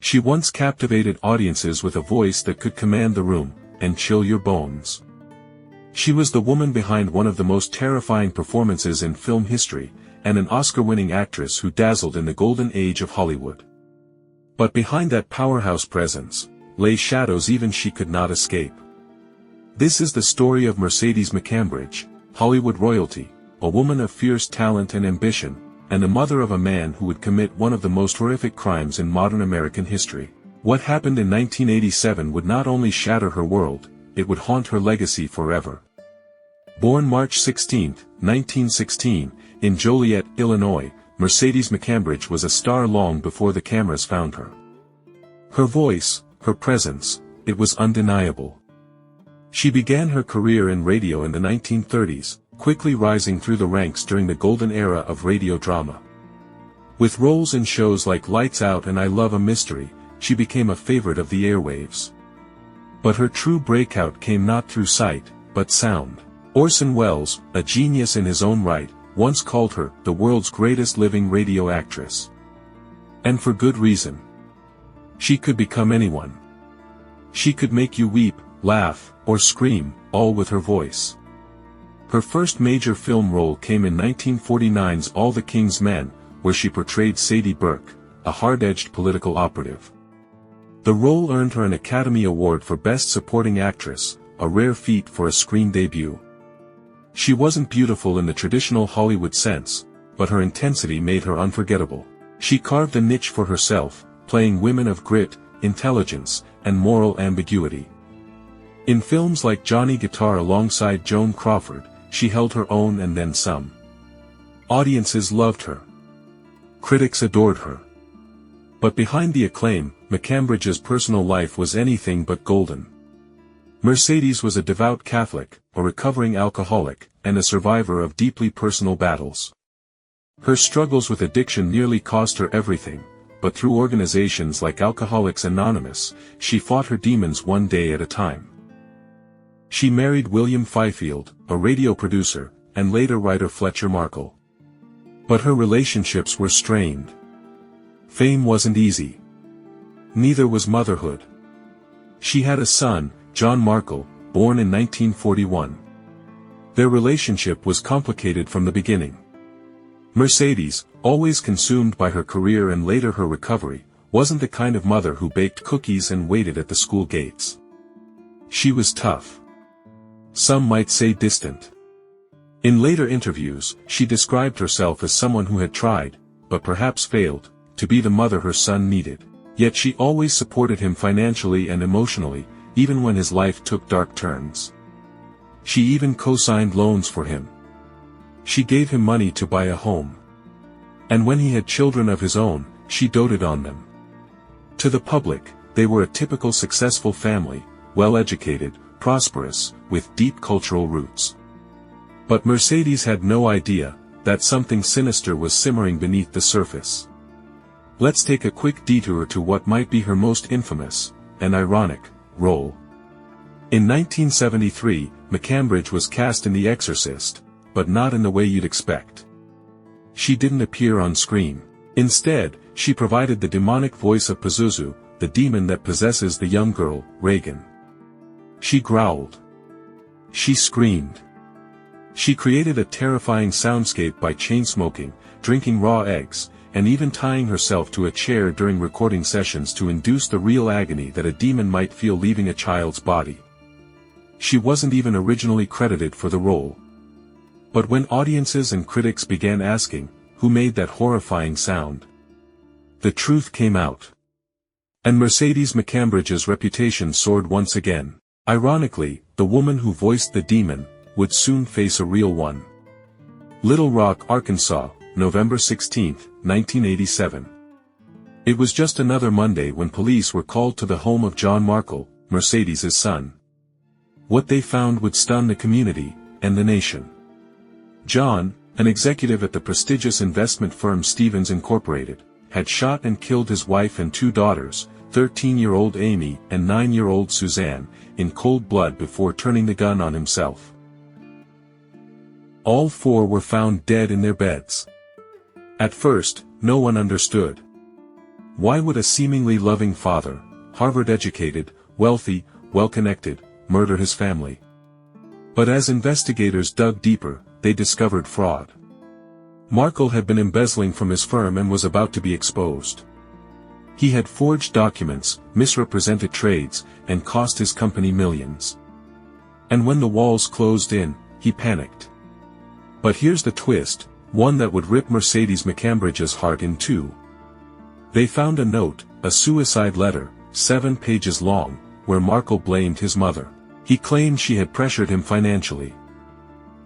She once captivated audiences with a voice that could command the room and chill your bones. She was the woman behind one of the most terrifying performances in film history, and an Oscar-winning actress who dazzled in the golden age of Hollywood. But behind that powerhouse presence lay shadows even she could not escape. This is the story of Mercedes McCambridge, Hollywood royalty, a woman of fierce talent and ambition, and the mother of a man who would commit one of the most horrific crimes in modern American history. What happened in 1987 would not only shatter her world, it would haunt her legacy forever. Born March 16, 1916, in Joliet, Illinois, Mercedes McCambridge was a star long before the cameras found her. Her voice, her presence, it was undeniable. She began her career in radio in the 1930s, quickly rising through the ranks during the golden era of radio drama. With roles in shows like Lights Out and I Love a Mystery, she became a favorite of the airwaves. But her true breakout came not through sight, but sound. Orson Welles, a genius in his own right, once called her the world's greatest living radio actress. And for good reason. She could become anyone. She could make you weep, laugh, or scream, all with her voice. Her first major film role came in 1949's All the King's Men, where she portrayed Sadie Burke, a hard-edged political operative. The role earned her an Academy Award for Best Supporting Actress, a rare feat for a screen debut. She wasn't beautiful in the traditional Hollywood sense, but her intensity made her unforgettable. She carved a niche for herself, playing women of grit, intelligence, and moral ambiguity. In films like Johnny Guitar alongside Joan Crawford, she held her own and then some. Audiences loved her. Critics adored her. But behind the acclaim, McCambridge's personal life was anything but golden. Mercedes was a devout Catholic, a recovering alcoholic, and a survivor of deeply personal battles. Her struggles with addiction nearly cost her everything, but through organizations like Alcoholics Anonymous, she fought her demons one day at a time. She married William Fifield, a radio producer, and later writer Fletcher Markle. But her relationships were strained. Fame wasn't easy. Neither was motherhood. She had a son, John Markle, born in 1941. Their relationship was complicated from the beginning. Mercedes, always consumed by her career and later her recovery, wasn't the kind of mother who baked cookies and waited at the school gates. She was tough. Some might say distant. In later interviews, she described herself as someone who had tried, but perhaps failed, to be the mother her son needed. Yet she always supported him financially and emotionally, even when his life took dark turns. She even co-signed loans for him. She gave him money to buy a home. And when he had children of his own, she doted on them. To the public, they were a typical successful family, well-educated, prosperous, with deep cultural roots. But Mercedes had no idea that something sinister was simmering beneath the surface. Let's take a quick detour to what might be her most infamous, and ironic, role. In 1973, McCambridge was cast in The Exorcist, but not in the way you'd expect. She didn't appear on screen. Instead, she provided the demonic voice of Pazuzu, the demon that possesses the young girl, Reagan. She growled. She screamed. She created a terrifying soundscape by chain-smoking, drinking raw eggs, and even tying herself to a chair during recording sessions to induce the real agony that a demon might feel leaving a child's body. She wasn't even originally credited for the role. But when audiences and critics began asking, who made that horrifying sound? The truth came out. And Mercedes McCambridge's reputation soared once again. Ironically, the woman who voiced the demon would soon face a real one. Little Rock, Arkansas, November 16, 1987. It was just another Monday when police were called to the home of John Markle, Mercedes' son. What they found would stun the community, and the nation. John, an executive at the prestigious investment firm Stevens Incorporated, had shot and killed his wife and two daughters, 13-year-old Amy and 9-year-old Suzanne, in cold blood before turning the gun on himself. All four were found dead in their beds. At first, no one understood. Why would a seemingly loving father, Harvard-educated, wealthy, well-connected, murder his family? But as investigators dug deeper, they discovered fraud. Markle had been embezzling from his firm and was about to be exposed. He had forged documents, misrepresented trades, and cost his company millions. And when the walls closed in, he panicked. But here's the twist, one that would rip Mercedes McCambridge's heart in two. They found a note, a suicide letter, 7 pages long, where Markle blamed his mother. He claimed she had pressured him financially.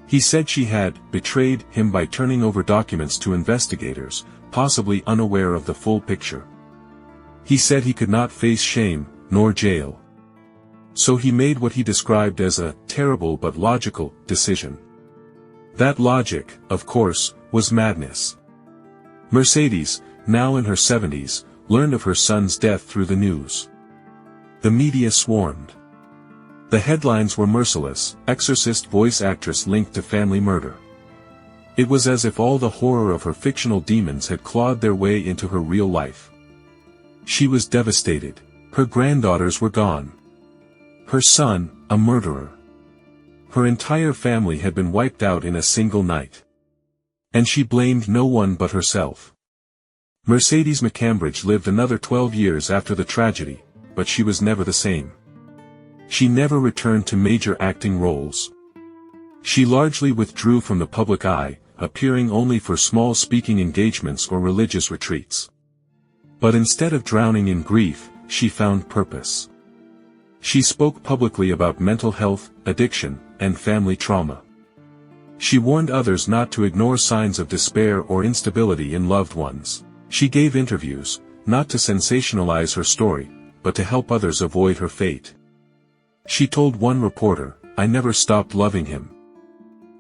He said she had betrayed him by turning over documents to investigators, possibly unaware of the full picture. He said he could not face shame, nor jail. So he made what he described as a terrible but logical decision. That logic, of course, was madness. Mercedes, now in her 70s, learned of her son's death through the news. The media swarmed. The headlines were merciless: Exorcist voice actress linked to family murder. It was as if all the horror of her fictional demons had clawed their way into her real life. She was devastated. Her granddaughters were gone. Her son, a murderer. Her entire family had been wiped out in a single night. And she blamed no one but herself. Mercedes McCambridge lived another 12 years after the tragedy, but she was never the same. She never returned to major acting roles. She largely withdrew from the public eye, appearing only for small speaking engagements or religious retreats. But instead of drowning in grief, she found purpose. She spoke publicly about mental health, addiction, and family trauma. She warned others not to ignore signs of despair or instability in loved ones. She gave interviews, not to sensationalize her story, but to help others avoid her fate. She told one reporter, "I never stopped loving him.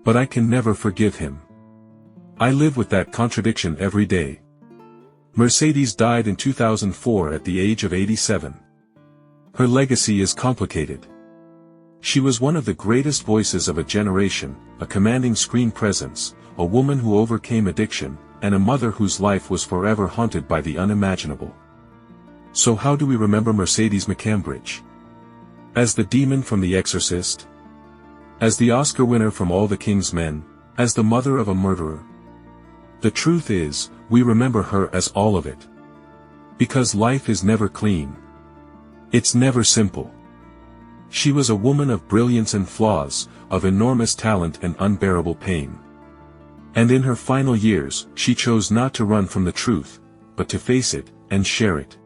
But I can never forgive him. I live with that contradiction every day." Mercedes died in 2004 at the age of 87. Her legacy is complicated. She was one of the greatest voices of a generation, a commanding screen presence, a woman who overcame addiction, and a mother whose life was forever haunted by the unimaginable. So how do we remember Mercedes McCambridge? As the demon from The Exorcist? As the Oscar winner from All the King's Men? As the mother of a murderer? The truth is, we remember her as all of it. Because life is never clean. It's never simple. She was a woman of brilliance and flaws, of enormous talent and unbearable pain. And in her final years, she chose not to run from the truth, but to face it, and share it.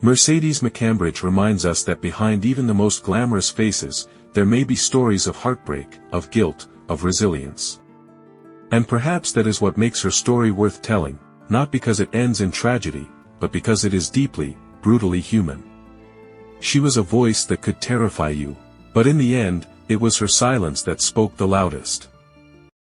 Mercedes McCambridge reminds us that behind even the most glamorous faces, there may be stories of heartbreak, of guilt, of resilience. And perhaps that is what makes her story worth telling, not because it ends in tragedy, but because it is deeply, brutally human. She was a voice that could terrify you, but in the end, it was her silence that spoke the loudest.